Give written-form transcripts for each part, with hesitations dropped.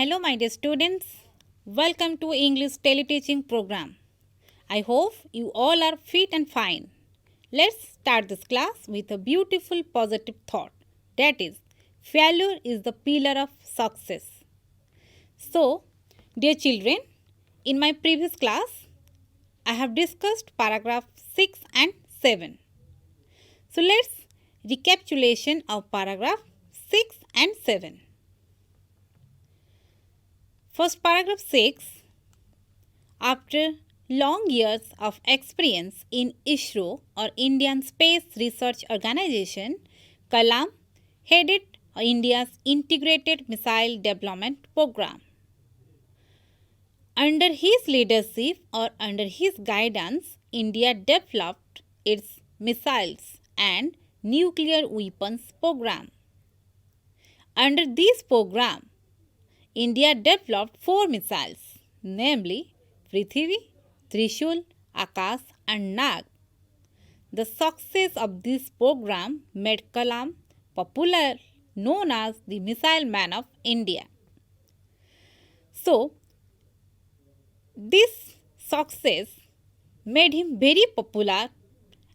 Hello my dear students, welcome to English teleteaching program. I hope you all are fit and fine. Let's start this class with a beautiful positive thought, that is, failure is the pillar of success. So, dear children, in my previous class, I have discussed paragraph 6 and 7. So, let's recapitulation of paragraph 6 and 7. First, paragraph 6. After long years of experience in ISRO or Indian Space Research Organization, Kalam headed India's Integrated Missile Development Program. Under his leadership or under his guidance, India developed its missiles and nuclear weapons program. Under this program, India developed 4 missiles, namely Prithvi, Trishul, Akash and Nag. The success of this program made Kalam popular, known as the Missile Man of India. So, this success made him very popular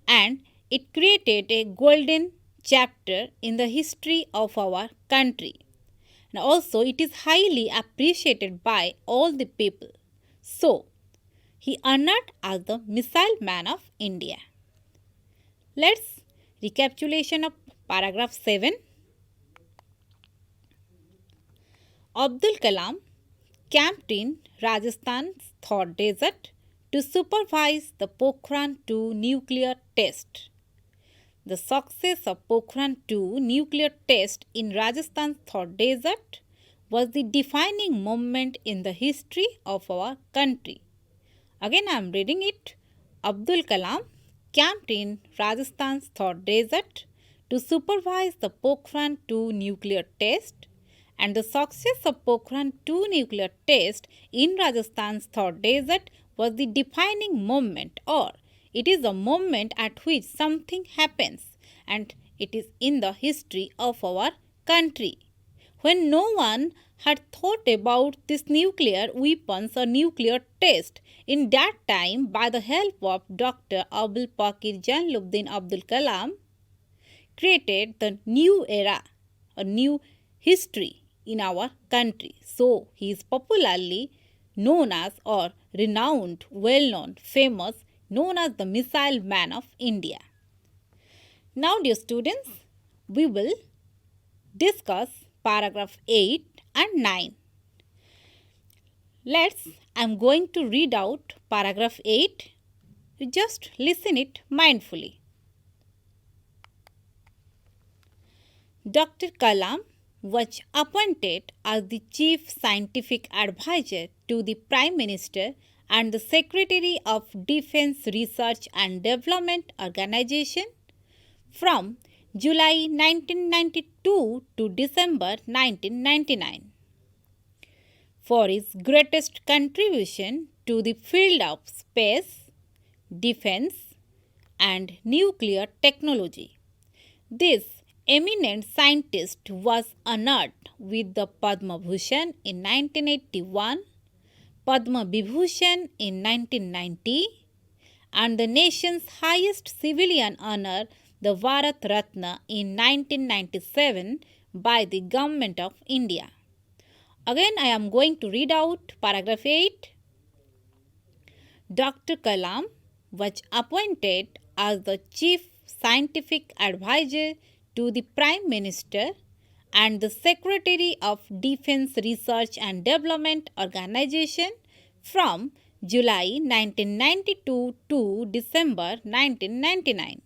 and it created a golden chapter in the history of our country. And also, it is highly appreciated by all the people. So, he honored as the Missile Man of India. Let's recapitulation of paragraph 7. Abdul Kalam camped in Rajasthan's Thar Desert to supervise the Pokhran-2 nuclear test. The success of Pokhran-2 nuclear test in Rajasthan's Thar Desert was the defining moment in the history of our country. Again I am reading it. Abdul Kalam camped in Rajasthan's Thar Desert to supervise the Pokhran-2 nuclear test, and the success of Pokhran-2 nuclear test in Rajasthan's Thar Desert was the defining moment, or it is a moment at which something happens, and it is in the history of our country. When no one had thought about this nuclear weapons or nuclear test, in that time, by the help of Dr. Abul Pakir Jainuddin Abdul Kalam, created the new era, a new history in our country. So, he is popularly known as or renowned, well-known, famous, known as the Missile Man of India. Now, dear students, we will discuss paragraph 8 and 9. I am going to read out paragraph 8. You just listen it mindfully. Dr. Kalam was appointed as the Chief Scientific Advisor to the Prime Minister and the Secretary of Defence Research and Development Organization from July 1992 to December 1999. For his greatest contribution to the field of space, defence and nuclear technology, this eminent scientist was honored with the Padma Bhushan in 1981, Padma Vibhushan in 1990, and the nation's highest civilian honor, the Bharat Ratna, in 1997 by the Government of India. Again, I am going to read out paragraph 8. Dr. Kalam was appointed as the Chief Scientific Advisor to the Prime Minister and the Secretary of Defence Research and Development Organization from July 1992 to December 1999.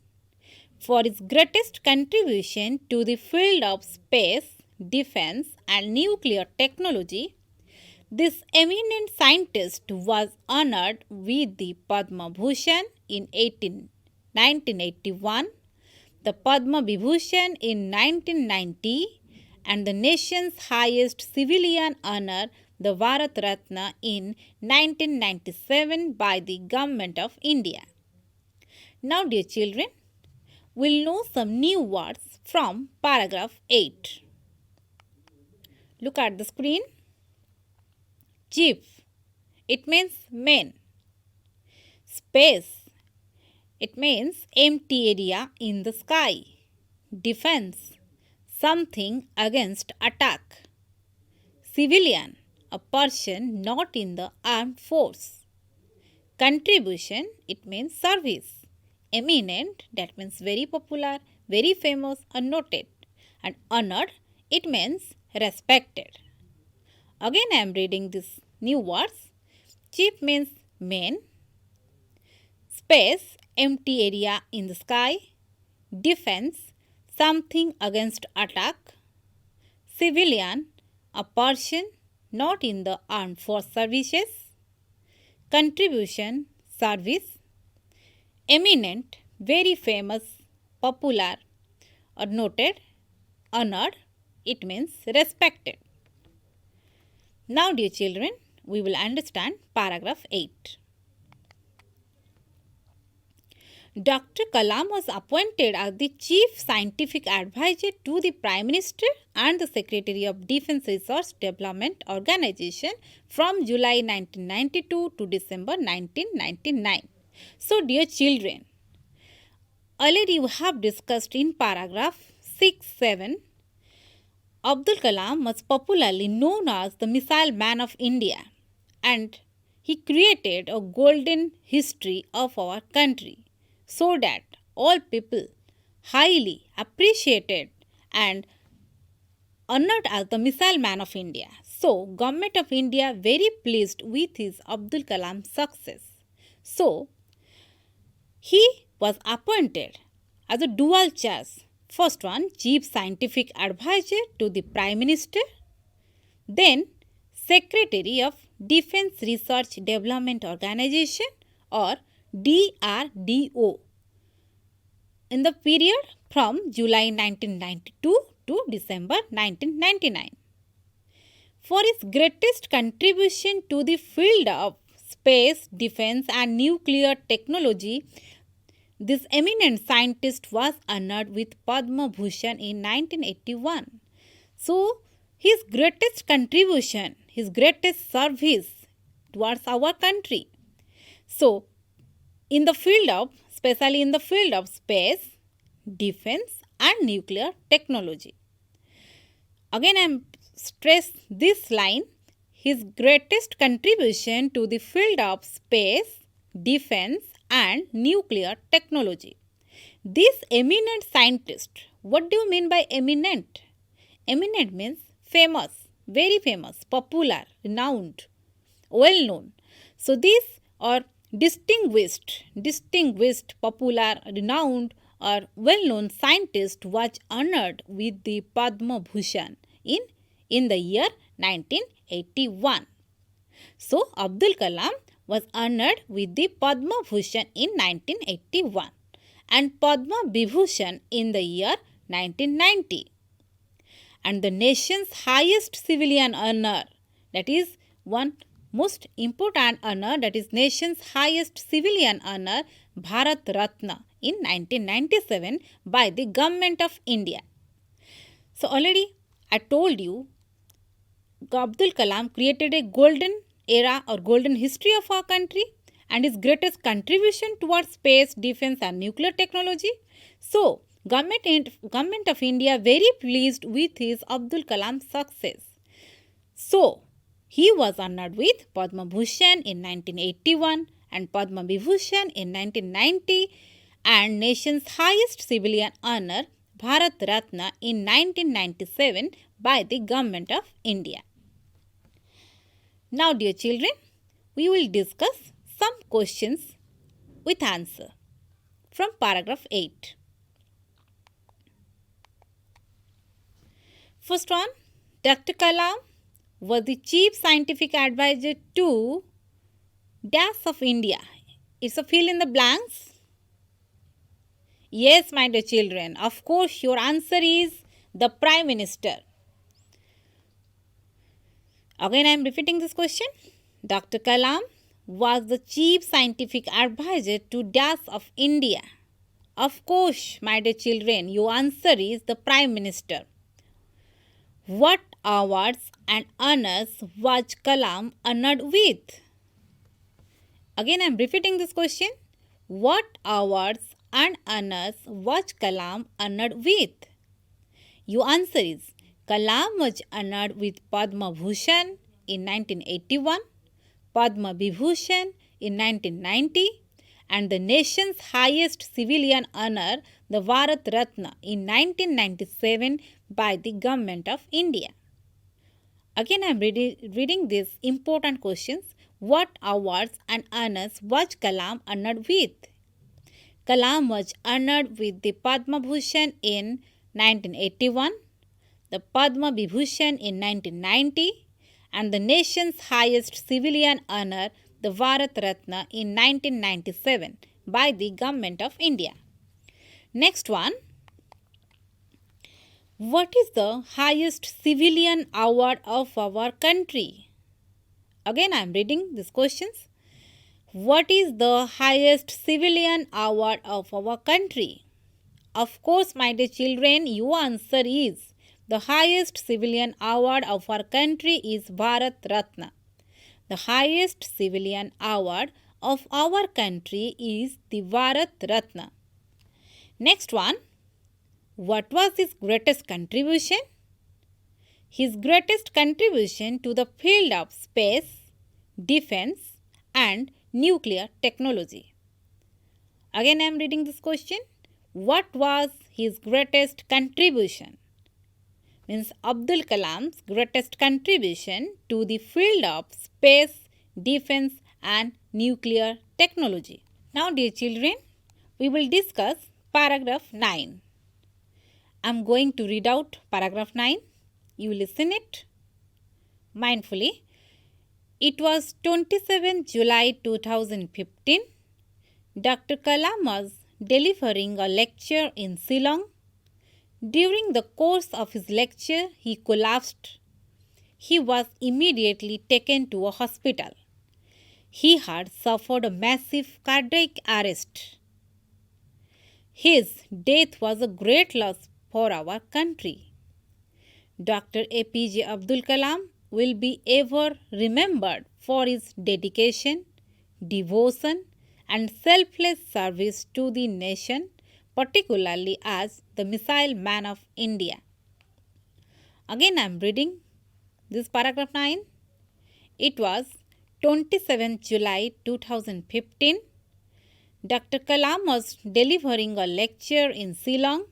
For his greatest contribution to the field of space, defence and nuclear technology, this eminent scientist was honored with the Padma Bhushan in 1981, the Padma Vibhushan in 1990, and the nation's highest civilian honor, the Bharat Ratna, in 1997 by the Government of India. Now, dear children, we'll know some new words from paragraph 8. Look at the screen. Chief, it means main. Space, it means empty area in the sky. Defense, something against attack. Civilian, a person not in the armed force. Contribution, it means service. Eminent, that means very popular, very famous or noted. And honored, it means respected. Again I am reading these new words. Chief means main. Space, empty area in the sky. Defense, something against attack. Civilian, a person not in the armed force services. Contribution, service. Eminent, very famous, popular or noted. Honored, it means respected. Now dear children, we will understand paragraph 8. Dr. Kalam was appointed as the Chief Scientific Advisor to the Prime Minister and the Secretary of Defence Research Development Organization from July 1992 to December 1999. So dear children, already we have discussed in paragraph 6-7, Abdul Kalam was popularly known as the Missile Man of India, and he created a golden history of our country so that all people highly appreciated and honored as the Missile Man of India. So, Government of India very pleased with his Abdul Kalam success. So, he was appointed as a dual charge. First one, Chief Scientific Advisor to the Prime Minister, then Secretary of Defence Research Development Organization or DRDO in the period from July 1992 to December 1999. For his greatest contribution to the field of space, defense and nuclear technology, this eminent scientist was honored with Padma Bhushan in 1981. So, his greatest contribution, his greatest service towards our country. So, in the field of, especially in the field of space, defense and nuclear technology. Again, I am stress this line, his greatest contribution to the field of space, defense and nuclear technology. This eminent scientist, what do you mean by eminent? Eminent means famous, very famous, popular, renowned, well known. So these are distinguished, popular, renowned or well known scientist was honored with the Padma Bhushan in the year 1981. So Abdul Kalam was honored with the Padma Bhushan in 1981 and Padma Vibhushan in the year 1990. And the nation's highest civilian honor, that is one most important honor, that is nation's highest civilian honor, Bharat Ratna in 1997 by the Government of India. So already I told you Abdul Kalam created a golden era or golden history of our country and his greatest contribution towards space, defense and nuclear technology. So, Government of India very pleased with his Abdul Kalam success. So, he was honored with Padma Bhushan in 1981 and Padma Vibhushan in 1990 and nation's highest civilian honor Bharat Ratna in 1997 by the Government of India. Now dear children, we will discuss some questions with answer from paragraph 8. First one, Dr. Kalam was the Chief Scientific Advisor to dash of India. It's a fill in the blanks. Yes, my dear children, of course your answer is the Prime Minister. Again, I am repeating this question. Dr. Kalam was the Chief Scientific Advisor to dash of India. Of course, my dear children, your answer is the Prime Minister. What awards and honors was Kalam honored with? Again, I am repeating this question. What awards and honors was Kalam honored with? Your answer is Kalam was honored with Padma Bhushan in 1981, Padma Vibhushan in 1990, and the nation's highest civilian honor, the Bharat Ratna, in 1997 by the Government of India. Again, I am reading these important questions. What awards and honors was Kalam honored with? Kalam was honored with the Padma Bhushan in 1981, the Padma Vibhushan in 1990, and the nation's highest civilian honor, the Bharat Ratna, in 1997 by the Government of India. Next one. What is the highest civilian award of our country? Again, I am reading these questions. What is the highest civilian award of our country? Of course, my dear children, your answer is the highest civilian award of our country is Bharat Ratna. The highest civilian award of our country is the Bharat Ratna. Next one. What was his greatest contribution? His greatest contribution to the field of space, defense, and nuclear technology. Again, I am reading this question. What was his greatest contribution? Means Abdul Kalam's greatest contribution to the field of space, defense, and nuclear technology. Now, dear children, we will discuss paragraph 9. I am going to read out paragraph 9. You listen it mindfully. It was 27 July 2015. Dr. Kalam was delivering a lecture in Shillong. During the course of his lecture, he collapsed. He was immediately taken to a hospital. He had suffered a massive cardiac arrest. His death was a great loss for our country. Dr. APJ Abdul Kalam will be ever remembered for his dedication, devotion, and selfless service to the nation, particularly as the Missile Man of India. Again, I am reading this paragraph 9. It was 27 July 2015. Dr. Kalam was delivering a lecture in Shillong.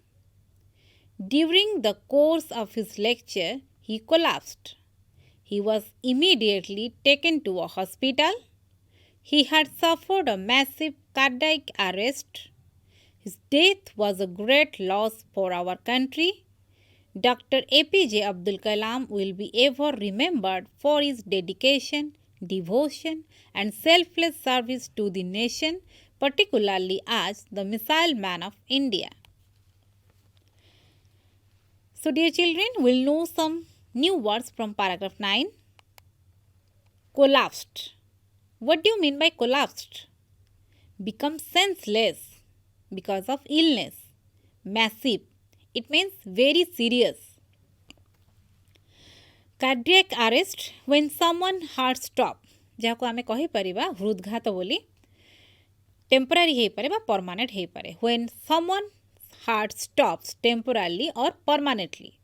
During the course of his lecture, he collapsed. He was immediately taken to a hospital. He had suffered a massive cardiac arrest. His death was a great loss for our country. Dr. APJ Abdul Kalam will be ever remembered for his dedication, devotion, and selfless service to the nation, particularly as the Missile Man of India. So, dear children, we will know some new words from paragraph 9. Collapsed. What do you mean by collapsed? Become senseless because of illness. Massive. It means very serious. Cardiac arrest, when someone heart stop, जहाँ को आमे कही परिबा हृदघात बोली, temporary है पारे बा permanent है पारे. When someone heart stops temporarily or permanently.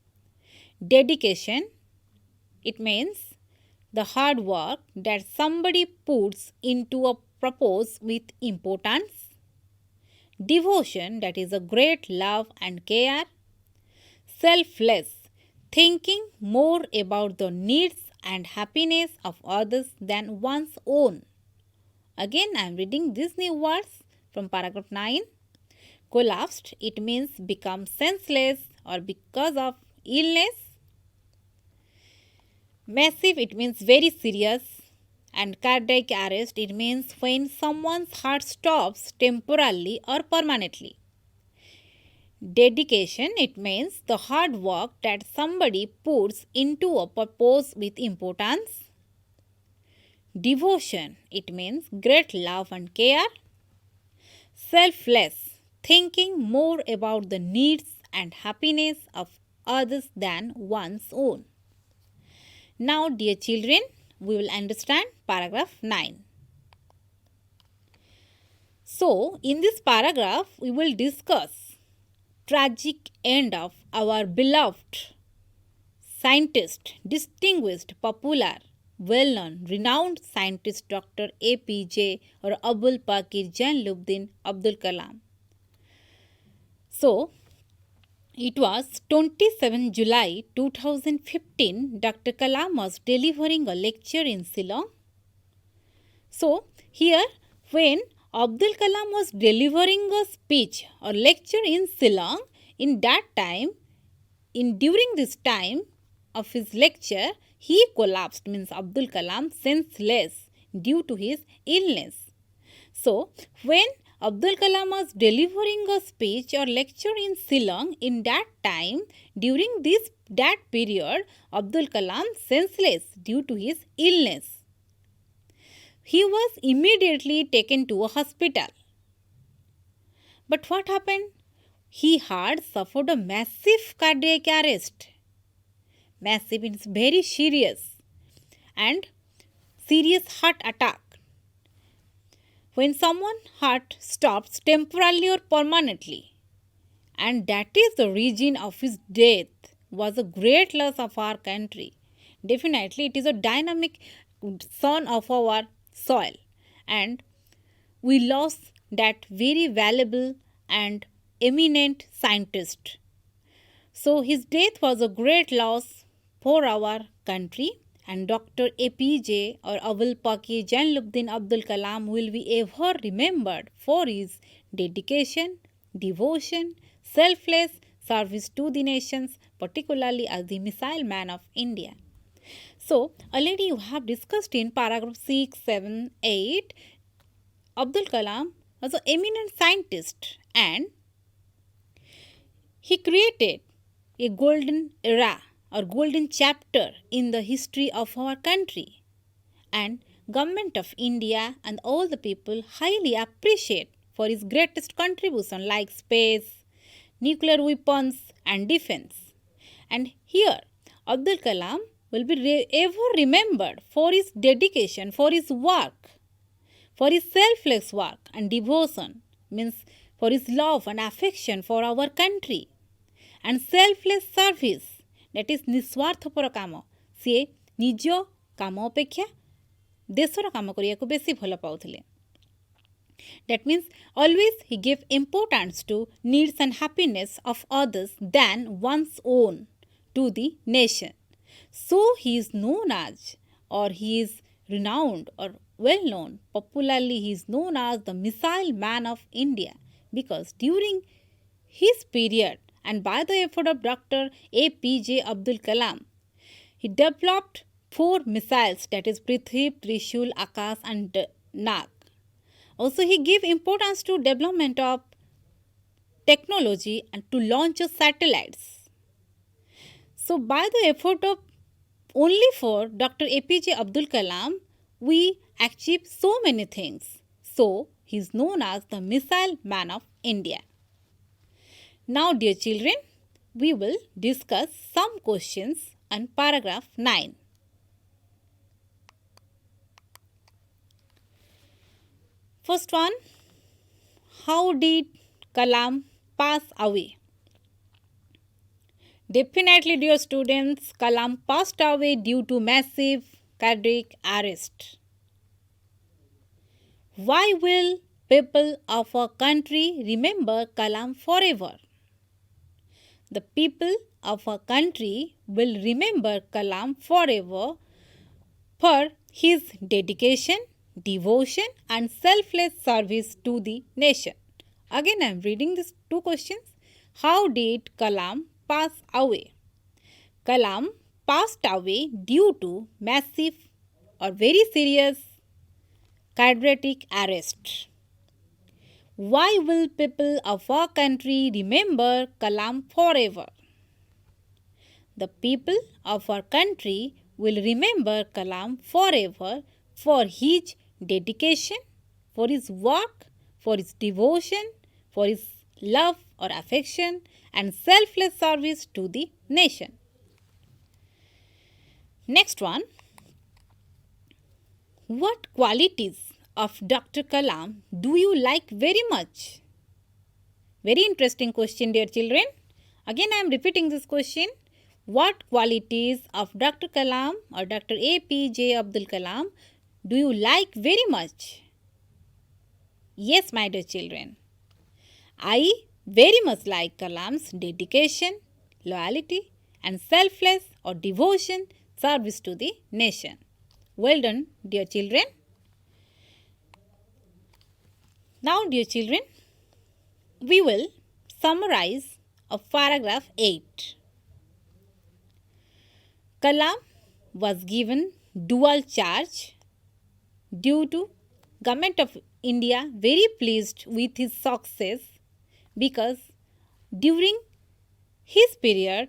Dedication, it means the hard work that somebody puts into a purpose with importance. Devotion, that is a great love and care. Selfless, thinking more about the needs and happiness of others than one's own. Again, I am reading these new words from paragraph 9. Collapsed, it means become senseless or because of illness. Massive, it means very serious. And cardiac arrest, it means when someone's heart stops temporarily or permanently. Dedication, it means the hard work that somebody puts into a purpose with importance. Devotion, it means great love and care. Selfless, thinking more about the needs and happiness of others than one's own. Now, dear children, we will understand paragraph 9. So, in this paragraph, we will discuss tragic end of our beloved scientist, distinguished, popular, well-known, renowned scientist Dr. APJ or Abul Pakir Jainuddin Abdul Kalam. So, it was 27 July 2015, Dr. Kalam was delivering a lecture in Shillong. So, here when Abdul Kalam was delivering a speech or lecture in Shillong, in that time, during this time of his lecture, he collapsed, means Abdul Kalam senseless due to his illness. So, when Abdul Kalam was delivering a speech or lecture in Shillong, in that time, during that period, Abdul Kalam senseless due to his illness. He was immediately taken to a hospital. But what happened? He had suffered a massive cardiac arrest. Massive means very serious and serious heart attack. When someone's heart stops temporarily or permanently, and that is the reason of his death, was a great loss of our country. Definitely, it is a dynamic son of our soil, and we lost that very valuable and eminent scientist. So, his death was a great loss for our country, and Dr. APJ or Abul Pakir Jainuddin Abdul Kalam will be ever remembered for his dedication, devotion, selfless service to the nations, particularly as the missile man of India. So, already you have discussed in paragraph 6, 7, 8, Abdul Kalam was an eminent scientist and he created a golden era or golden chapter in the history of our country, and government of India and all the people highly appreciate for his greatest contribution like space, nuclear weapons and defense. And here Abdul Kalam will be ever remembered for his dedication, for his work, for his selfless work and devotion, means for his love and affection for our country, and selfless service, that is निस्वार्थपर काम, सी निज काम अपेक्षा देशर काम करने को बेसी भल पाउथिले. That means always he gave importance to needs and happiness of others than one's own to the nation. So he is known as, or he is renowned or well known, popularly he is known as the missile man of India, because during his period and by the effort of Dr. APJ Abdul Kalam, he developed 4 missiles, that is Prithvi, Trishul, Akash and Nag. Also, he gave importance to development of technology and to launch of satellites. So, by the effort of only for Dr. APJ Abdul Kalam, we achieved so many things. So, he is known as the missile man of India. Now, dear children, we will discuss some questions on paragraph 9. First one, how did Kalam pass away? Definitely, dear students, Kalam passed away due to massive cardiac arrest. Why will people of a country remember Kalam forever? The people of a country will remember Kalam forever for his dedication, devotion and selfless service to the nation. Again, I am reading these 2 questions. How did Kalam pass away? Kalam passed away due to massive or very serious cardiac arrest. Why will people of our country remember Kalam forever? The people of our country will remember Kalam forever for his dedication, for his work, for his devotion, for his love or affection and selfless service to the nation. Next one. What qualities of Dr. Kalam do you like very much? Very interesting question, dear children. Again, I am repeating this question. What qualities of Dr. Kalam or Dr. APJ Abdul Kalam do you like very much? Yes, my dear children. I very much like Kalam's dedication, loyalty, and selfless or devotion service to the nation. Well done, dear children. Now, dear children, we will summarize of paragraph 8. Kalam was given dual charge due to Government of India very pleased with his success because during his period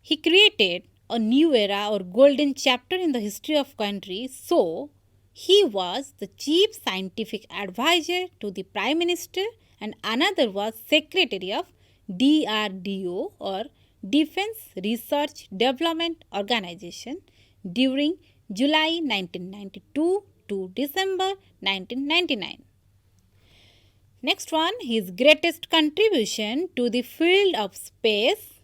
he created a new era or golden chapter in the history of country. So he was the chief scientific advisor to the Prime Minister and another was Secretary of DRDO or Defense Research Development Organization during July 1992 to December 1999. Next one, his greatest contribution to the field of space,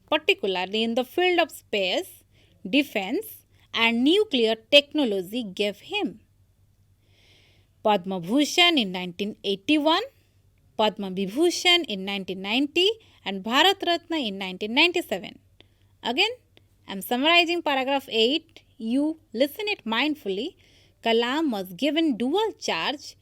particularly in the field of space, defense and nuclear technology gave him Padma Bhushan in 1981, Padma Vibhushan in 1990 and Bharat Ratna in 1997. Again, I am summarizing paragraph 8. You listen it mindfully. Kalam was given dual charge.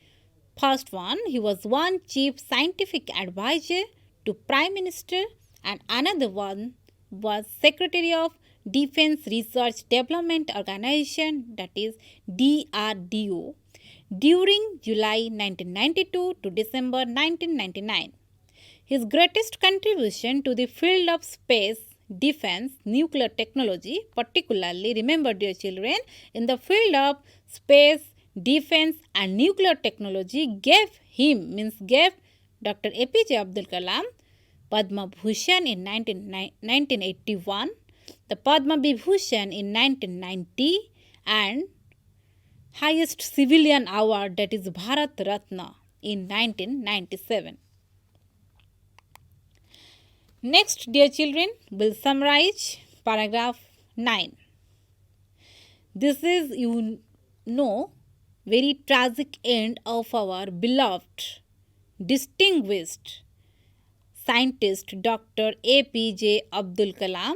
First one, he was one chief scientific advisor to Prime Minister and another one was Secretary of Defense Research Development Organization, that is DRDO, during July 1992 to December 1999. His greatest contribution to the field of space, defense, nuclear technology, particularly, remember dear children, in the field of space, defense and nuclear technology gave Dr. APJ Abdul Kalam Padma Bhushan in 1981, the Padma Vibhushan in 1990 and highest civilian award, that is Bharat Ratna, in 1997. Next, dear children, we'll summarize paragraph 9. This is, very tragic end of our beloved, distinguished scientist Dr. APJ Abdul Kalam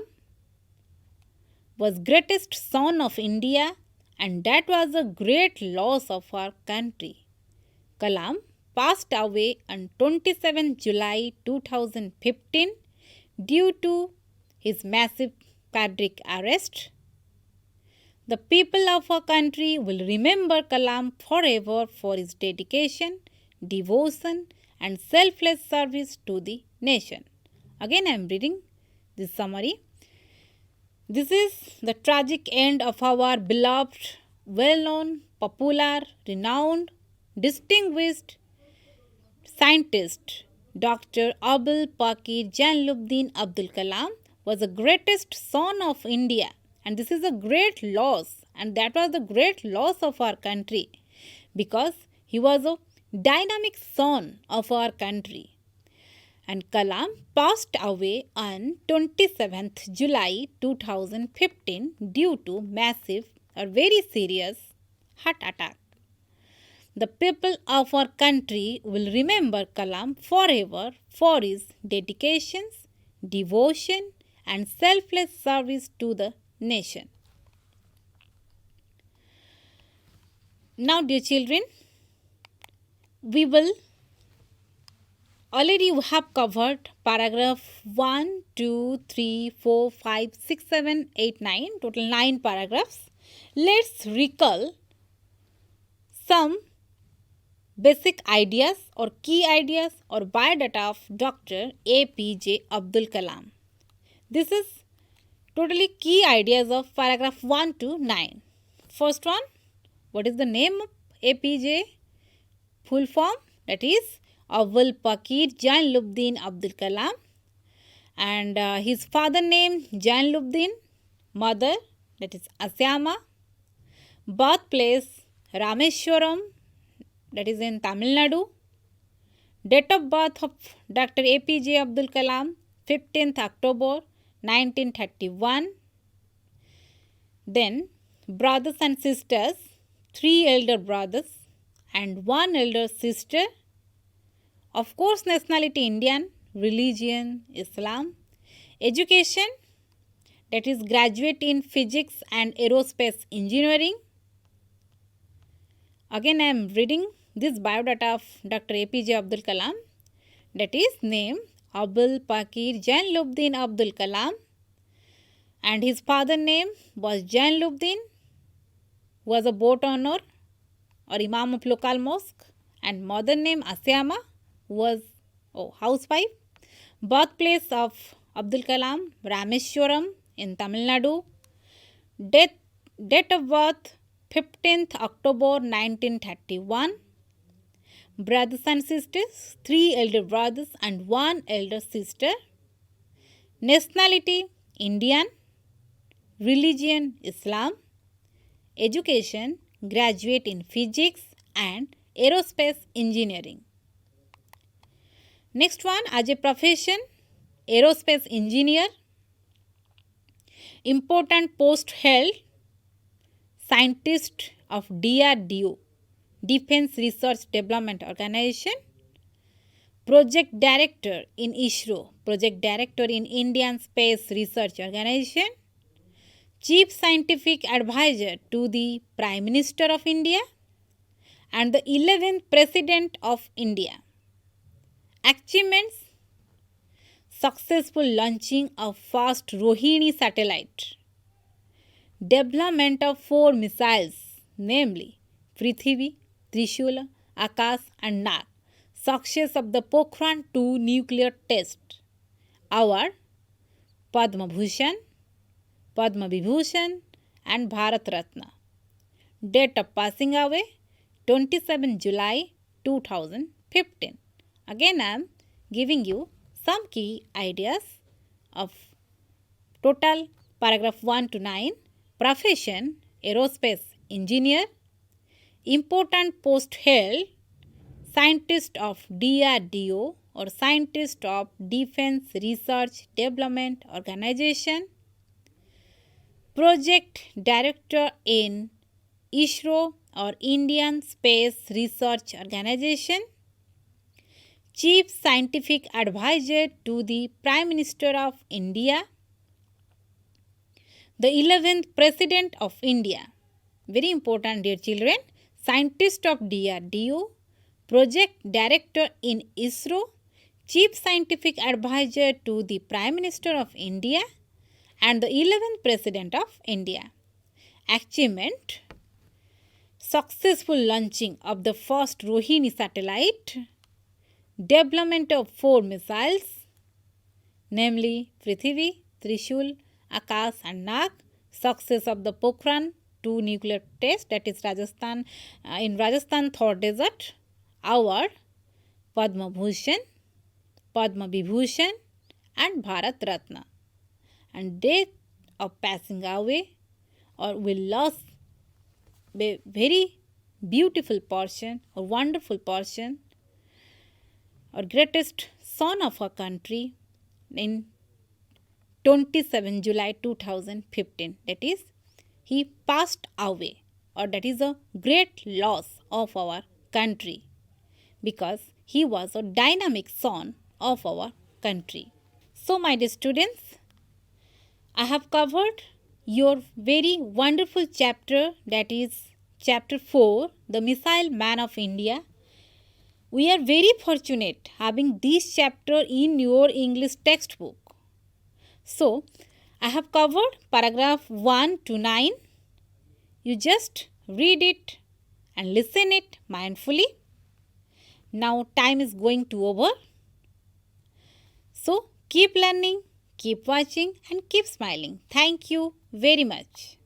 was greatest son of India and that was a great loss of our country. Kalam passed away on 27 July 2015 due to his massive cardiac arrest. The people of our country will remember Kalam forever for his dedication, devotion and selfless service to the nation. Again I am reading this summary. This is the tragic end of our beloved, well-known, popular, renowned, distinguished scientist Dr. Abul Pakir Jainuddin Abdul Kalam was the greatest son of India and this is a great loss and that was the great loss of our country because he was a dynamic son of our country. And Kalam passed away on 27th July 2015 due to massive or very serious heart attack. The people of our country will remember Kalam forever for his dedications, devotion and selfless service to the nation. Now, dear children, we will already have covered paragraph 1, 2, 3, 4, 5, 6, 7, 8, 9, total 9 paragraphs. Let's recall some basic ideas or key ideas or biodata of Dr. APJ Abdul Kalam. This is totally key ideas of paragraph 1 to 9. First one, what is the name of APJ? Full form, that is Abul Pakir Jainuddin Abdul Kalam and his father name Jainuddin, Mother, that is Asyama. Birthplace, Rameswaram, that is in Tamil Nadu. Date of birth of Dr. APJ Abdul Kalam, 15th October 1931. Then brothers and sisters, 3 elder brothers and 1 elder sister. Of course, nationality Indian, religion Islam. Education, that is graduate in physics and aerospace engineering. Again I am reading this biodata of Dr. APJ Abdul Kalam, that is name Abul Pakir Jainluddin Abdul Kalam, and his father name was Jainluddin, was a boat owner or imam of local mosque, and mother name Asyama, was housewife. Birthplace of Abdul Kalam, Rameswaram in Tamil Nadu. Date of birth 15th October 1931. Brothers and sisters, 3 elder brothers and 1 elder sister. Nationality Indian, religion Islam. Education, graduate in physics and aerospace engineering. Next one, as a profession, aerospace engineer. Important post held, scientist of DRDO, Defense Research Development Organization. Project director in ISRO, project director in Indian Space Research Organization. Chief scientific advisor to the Prime Minister of India and the 11th President of India. Achievements: successful launching of first Rohini satellite. Development of 4 missiles, namely Prithvi, Trishula, Akash and Nag. Success of the Pokhran-2 nuclear test. Award: Padma Bhushan, Padma Vibhushan and Bharat Ratna. Date of passing away 27 July 2015. Again I am giving you some key ideas of total paragraph 1 to 9. Profession, aerospace engineer. Important post held, scientist of DRDO or scientist of Defense Research Development Organization. Project director in ISRO or Indian Space Research Organization. Chief scientific advisor to the Prime Minister of India. The 11th President of India. Very important, dear children. Scientist of DRDO, project director in ISRO, chief scientific advisor to the Prime Minister of India and the 11th President of India. Achievement: successful launching of the first Rohini satellite. Development of 4 missiles, namely Prithvi, Trishul, Akash and Nag. Success of the Pokhran-2 nuclear test, that is Rajasthan, in Rajasthan Thor Desert. Award: Padma Bhushan, Padma Vibhushan and Bharat Ratna. And date of passing away or will lose a very beautiful person or wonderful person or greatest son of our country in 27 July 2015. That is, he passed away, or that is a great loss of our country because he was a dynamic son of our country. So, my dear students, I have covered your very wonderful chapter, that is chapter 4, the Missile Man of India. We are very fortunate having this chapter in your English textbook. So, I have covered paragraph 1 to 9. You just read it and listen it mindfully. Now, time is going to over. So, keep learning, keep watching and keep smiling. Thank you very much.